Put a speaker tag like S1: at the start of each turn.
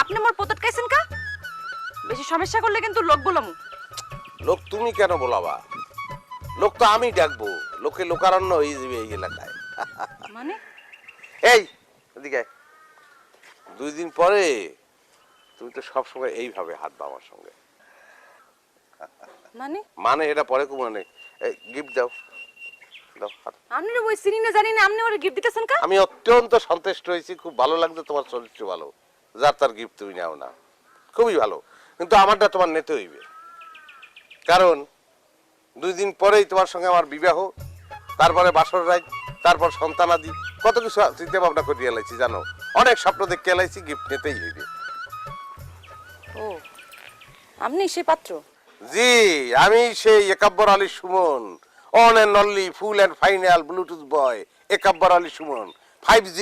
S1: আপনি মোর পোতট কাইছেন কা? বেশি সমস্যা করলে কিন্তু লোক বলমু।
S2: লোক তুমি কেন বলাবা? লোক তো আমি ডাকবো। লোকে লোকারণ্য হয়ে যাবে এই এলাকায়।
S1: মানে
S2: এই এদিকে আয়। 2 দিন পরে তুমি তো সবসময় এইভাবে হাঁটবা আমার সঙ্গে।
S1: মানে
S2: মানে এটা পরে কো মানে গিফট দাও দাও হাত।
S1: আপনি ওই চিনি না জানি না আপনি ওরে গিফট দিতেছেন কা?
S2: আমি অত্যন্ত সন্তুষ্ট হয়েছি, খুব ভালো লাগছে, তোমার চরিত্র ভালো, যার তার গিফট তুমি নাও না, খুবই ভালো, কিন্তু আমারটা তোমার নিতে হইবে, কারণ 2 দিন পরেই তোমার সঙ্গে আমার বিবাহ, তারপরে বাসর রাত, তারপর সন্তানাদি, কত কিছু চিন্তা ভাবনা করে এলাইছি জানো, অনেক স্বপ্ন দেখে এলাইছি, গিফট নিতেই হইবে।
S1: ও আপনি সে পাত্র?
S2: জি, আমি সেই Ekabbar Ali Suman, one and only full and final bluetooth boy, Ekabbar Ali Suman, 5G